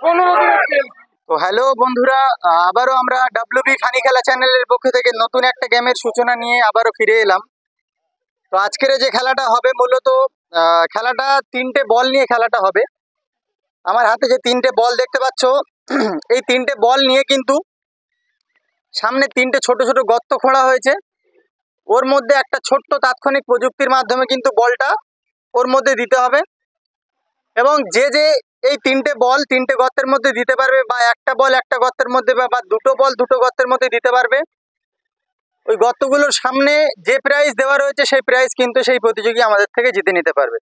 তো হ্যালো বন্ধুরা, আবারও আমরা ডাব্লিউবি ফানি খেলা চ্যানেলের পক্ষ থেকে নতুন একটা গেমের সূচনা নিয়ে আবারও ফিরে এলাম। তো আজকের যে খেলাটা হবে মূলত খেলাটা 3টে বল নিয়ে খেলাটা হবে। আমার হাতে যে 3টে বল দেখতে পাচ্ছ, এই 3টে বল নিয়ে কিন্তু সামনে 3টে ছোট ছোট গর্ত খোঁড়া হয়েছে। ওর মধ্যে একটা ছোট্ট তাৎক্ষণিক প্রযুক্তির মাধ্যমে কিন্তু বলটা ওর মধ্যে দিতে হবে, এবং যে এই 3টে বল 3টে গর্তের মধ্যে দিতে পারবে, বা একটা বল একটা গর্তের মধ্যে, বা দুটো বল দুটো গর্তের মধ্যে দিতে পারবে, ওই গর্তগুলোর সামনে যে প্রাইজ দেওয়া রয়েছে সেই প্রাইজ কিন্তু সেই প্রতিযোগী আমাদের থেকে জিতে নিতে পারবে।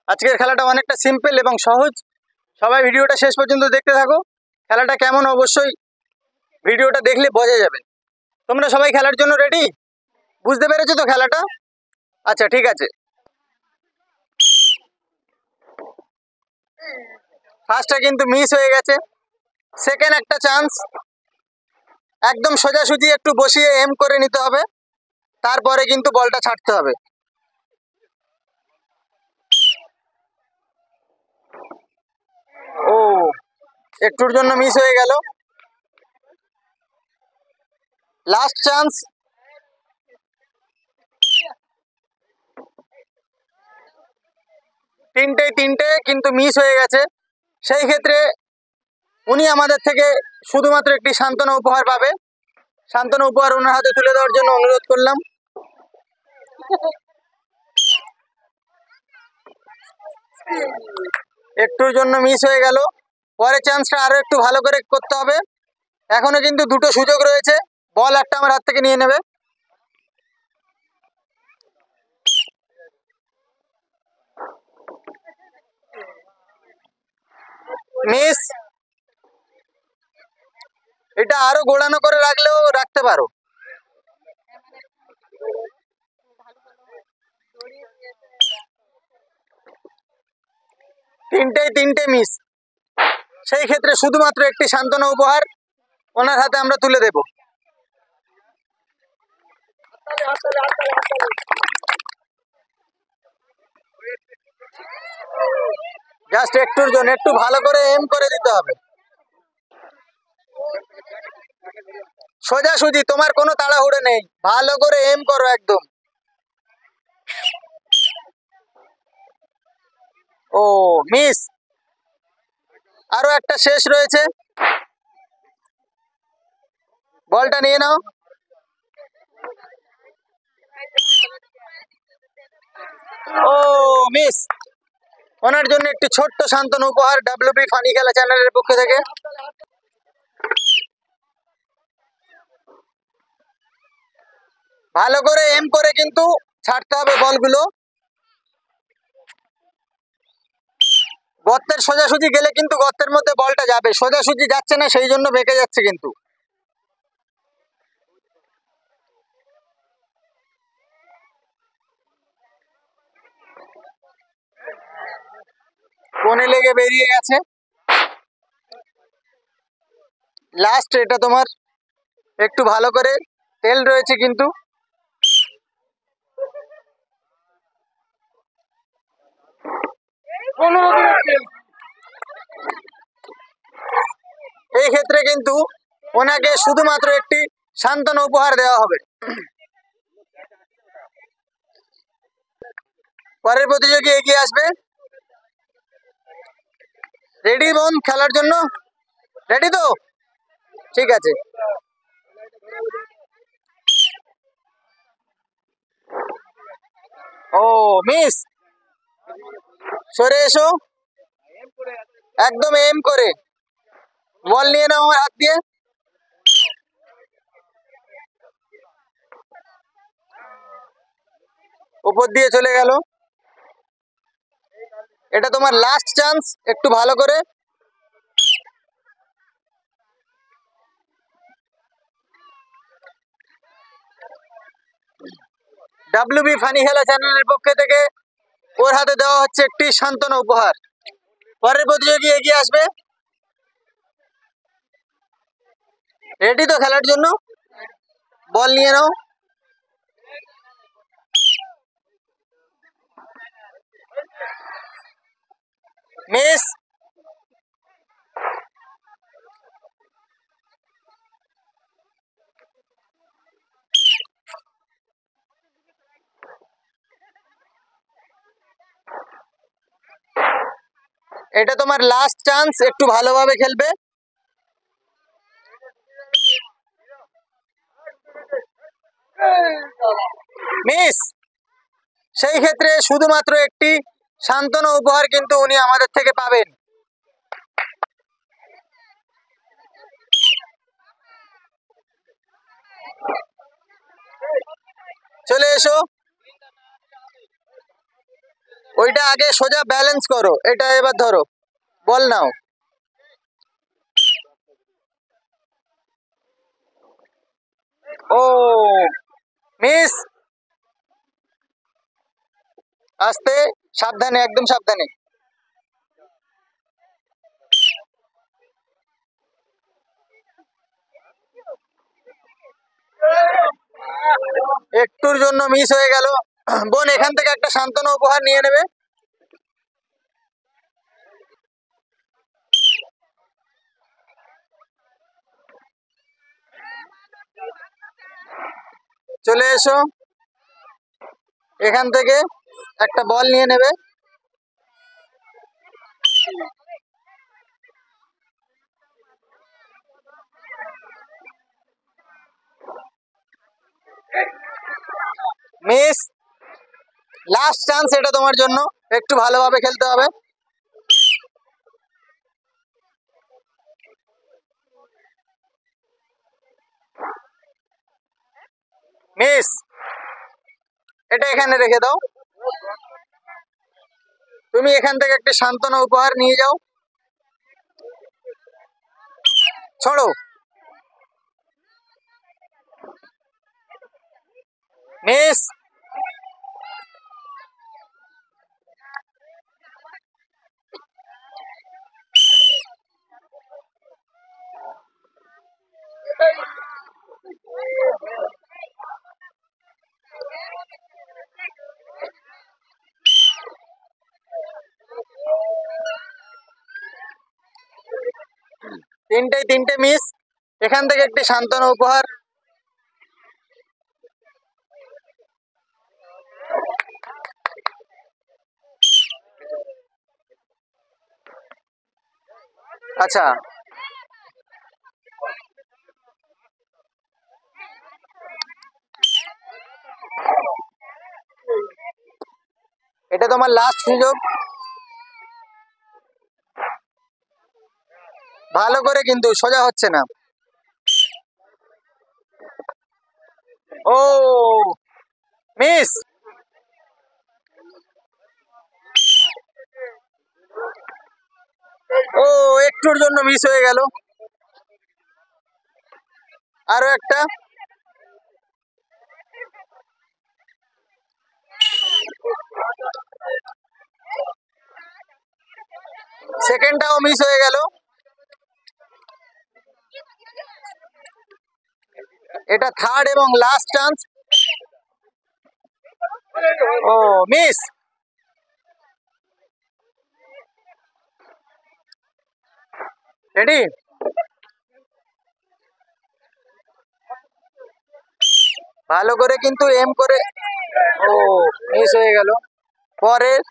আজকের খেলাটা অনেকটা সিম্পল এবং সহজ। সবাই ভিডিওটা শেষ পর্যন্ত দেখতে থাকো। খেলাটা কেমন অবশ্যই ভিডিওটা দেখলে বোঝা যাবে। তোমরা সবাই খেলার জন্য রেডি? বুঝতে পেরেছো তো খেলাটা? আচ্ছা, ঠিক আছে। ফার্স্টটা কিন্তু মিস হয়ে গেছে। সেকেন্ড একটা চান্স, একদম সোজাসুজি একটু বসিয়ে এম করে নিতে হবে, তারপরে কিন্তু বলটা ছাড়তে হবে। ও, একটুর জন্য মিস হয়ে গেল। লাস্ট চান্স, তিনটে কিন্তু মিস হয়ে গেছে। সেই ক্ষেত্রে উনি আমাদের থেকে শুধুমাত্র একটি সান্ত্বনা উপহার পাবে। সান্ত্বনা উপহার ওনার হাতে তুলে দেওয়ার জন্য অনুরোধ করলাম। একটুর জন্য মিস হয়ে গেল। পরের চান্সটা আরো একটু ভালো করে করতে হবে। এখনো কিন্তু দুটো সুযোগ রয়েছে। বল একটা আমার হাত থেকে নিয়ে নেবে। মিস। এটা আরো গোড়ানো করে রাখলেও রাখতে পারো। তিনটে মিস। সেই ক্ষেত্রে শুধুমাত্র একটি সান্ত্বনা উপহার ওনার হাতে আমরা তুলে দেব। জাস্ট একটুর জন্য একটু ভালো করে এম করে দিতে হবে। সোজাসুজি, তোমার কোনো তাড়াহুড়ো নেই, ভালো করে এম করো একদম। ও, মিস। আরো একটা শেষ রয়েছে, বলটা নিয়ে নাও। ও, মিস। ওনার জন্য একটি ছোট্ট সান্ত্বনা উপহার ডাব্লিউবি ফানি খেলা চ্যানেলের পক্ষ থেকে। ভালো করে এম করে কিন্তু ছাড়তে হবে বলগুলো। গর্তের সোজাসুজি গেলে কিন্তু গর্তের মধ্যে বলটা যাবে, সোজাসুজি যাচ্ছে না, সেই জন্য বেঁকে যাচ্ছে কিন্তু। কোণে লেগে বেরিয়ে গেছে। লাস্ট, এটা তোমার একটু ভালো করে তেল রয়েছে কিন্তু। এই ক্ষেত্রে কিন্তু ওনাকে শুধুমাত্র একটি সান্ত্বনা উপহার দেওয়া হবে। পরের প্রতিযোগী এগিয়ে আসবে। রেডি বোন খেলার জন্য? রেডি তো? ঠিক আছে। ও, মিস। সরে এসো, একদম এম করে বল নিয়ে নাও আমার হাত দিয়ে। উপর দিয়ে চলে গেল। এটা তোমার লাস্ট চান্স, একটু ভালো করে। ডাব্লিউবি ফানি খেলা চ্যানেলের পক্ষ থেকে ওর হাতে দেওয়া হচ্ছে একটি সান্ত্বনা উপহার। পরের প্রতিযোগী এগিয়ে আসবে। রেডি তো খেলার জন্য? বল নিয়ে নাও। মিস। এটা তোমার লাস্ট চান্স, একটু ভালোভাবে খেলবে। মিস। সেই ক্ষেত্রে শুধুমাত্র একটি সান্ত্বনা উপহার কিন্তু উনি আমাদের থেকে পাবেন। চলে এসো, ওইটা আগে সোজা ব্যালেন্স করো, এটা এবার ধরো, বল নাও। ও মিস। আস্তে, সাবধানে, একদম সাবধানে। একটুর জন্য মিস হয়ে গেল। বোন, এখান থেকে একটা সান্ত্বনা উপহার নিয়ে নেবে। চলে এসো, এখান থেকে একটা বল নিয়ে নেবে। মিস, লাস্ট চান্স এটা তোমার জন্য, একটু ভালোভাবে খেলতে হবে। মিস, এটা এখানে রেখে দাও। তুমি এখান থেকে একটি সান্ত্বনা উপহার নিয়ে যাও। ছড়ো। মিস, তিনটে মিস। এখান থেকে একটি সান্ত্বনা উপহার। আচ্ছা, এটা তোমার লাস্ট সুযোগ, ভালো করে, কিন্তু সোজা হচ্ছে না। ও মিস। ও একটুর জন্য মিস হয়ে গেল। আরো একটা। সেকেন্ডটাও মিস হয়ে গেল। এটা থার্ড এবং লাস্ট চান্স। ও মিস। রেডি? ভালো করে কিন্তু এম করে। ও মিস হয়ে গেল। পরের।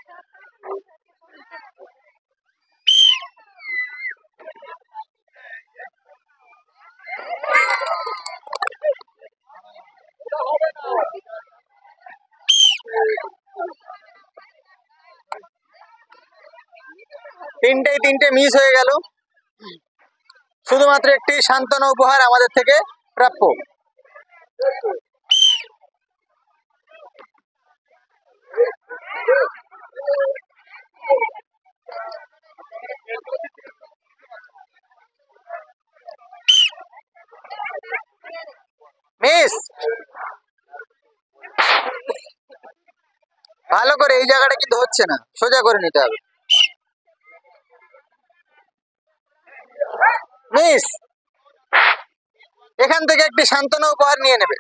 তিনটে মিস হয়ে গেল। শুধুমাত্র একটি সান্ত্বনা উপহার আমাদের থেকে প্রাপ্য। মিস। ভালো করে, এই জায়গাটা কিন্তু হচ্ছে না, সোজা করে নিতে হবে। মিস, এখান থেকে একটি সান্ত্বনা উপহার নিয়ে নেবে।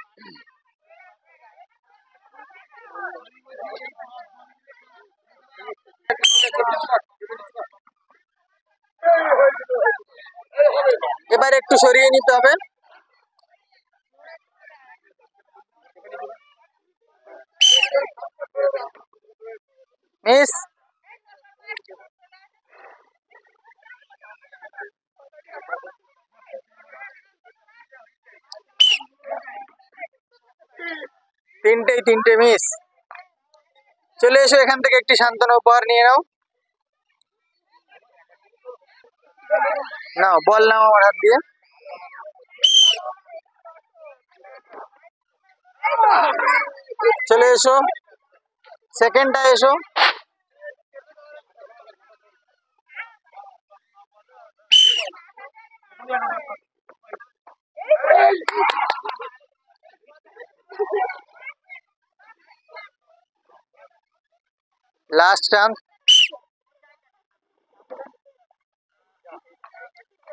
এবার একটু সরিয়ে নিতে হবে। মিস, তিনটে মিস। চলে এসো, এখান থেকে একটি সান্ত্বনা উপহার নিয়ে নাও। নাও বল, নাও আমার হাত দিয়ে। চলে এসো, সেকেন্ডটা এসো। Last chance,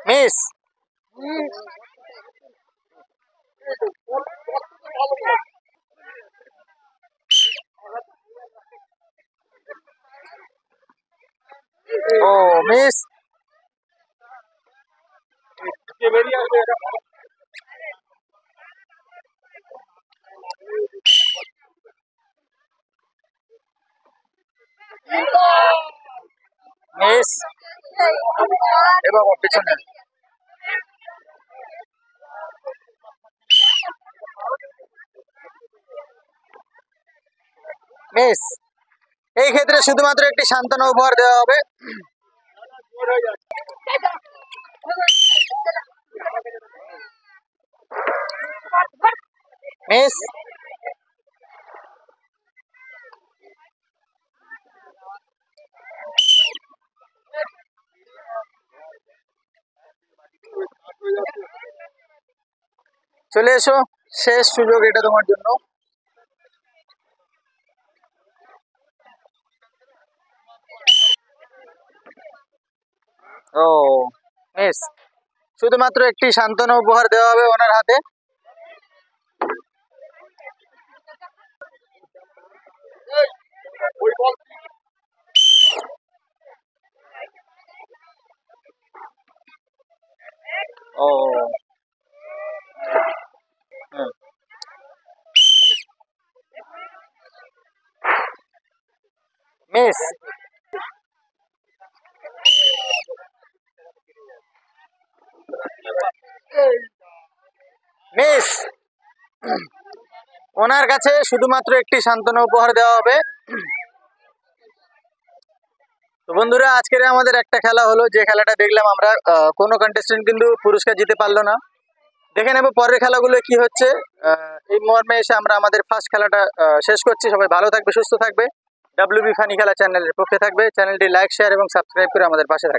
miss. ও মিস। মিস। এবার পিছনে মিস। এই ক্ষেত্রে শুধুমাত্র একটি সান্ত্বনা উপহার দেওয়া হবে। মিস। চলে এসো, শেষ সুযোগ এটা তোমার জন্য। ও মিস। শুধুমাত্র একটি সান্ত্বনা উপহার দেওয়া হবে ওনার হাতে। ও মিস। মিস। ওনার কাছে শুধুমাত্র একটি সান্ত্বনা উপহার দেওয়া হবে। তো বন্ধুরা, আজকের আমাদের একটা খেলা হলো, যে খেলাটা দেখলাম আমরা, কোনো কন্টেস্টেন্ট কিন্তু পুরস্কার জিতে পারলো না। দেখে নেবো পরের খেলাগুলো কি হচ্ছে। এই মর্মে এসে আমরা আমাদের ফার্স্ট খেলাটা শেষ করছি। সবাই ভালো থাকবে, সুস্থ থাকবে। ডাব্লিউবি ফানি খেলা চ্যানেলের পক্ষে থাকবে। চ্যানেলটি লাইক, শেয়ার এবং সাবস্ক্রাইব করে আমাদের পাশে থাকবে।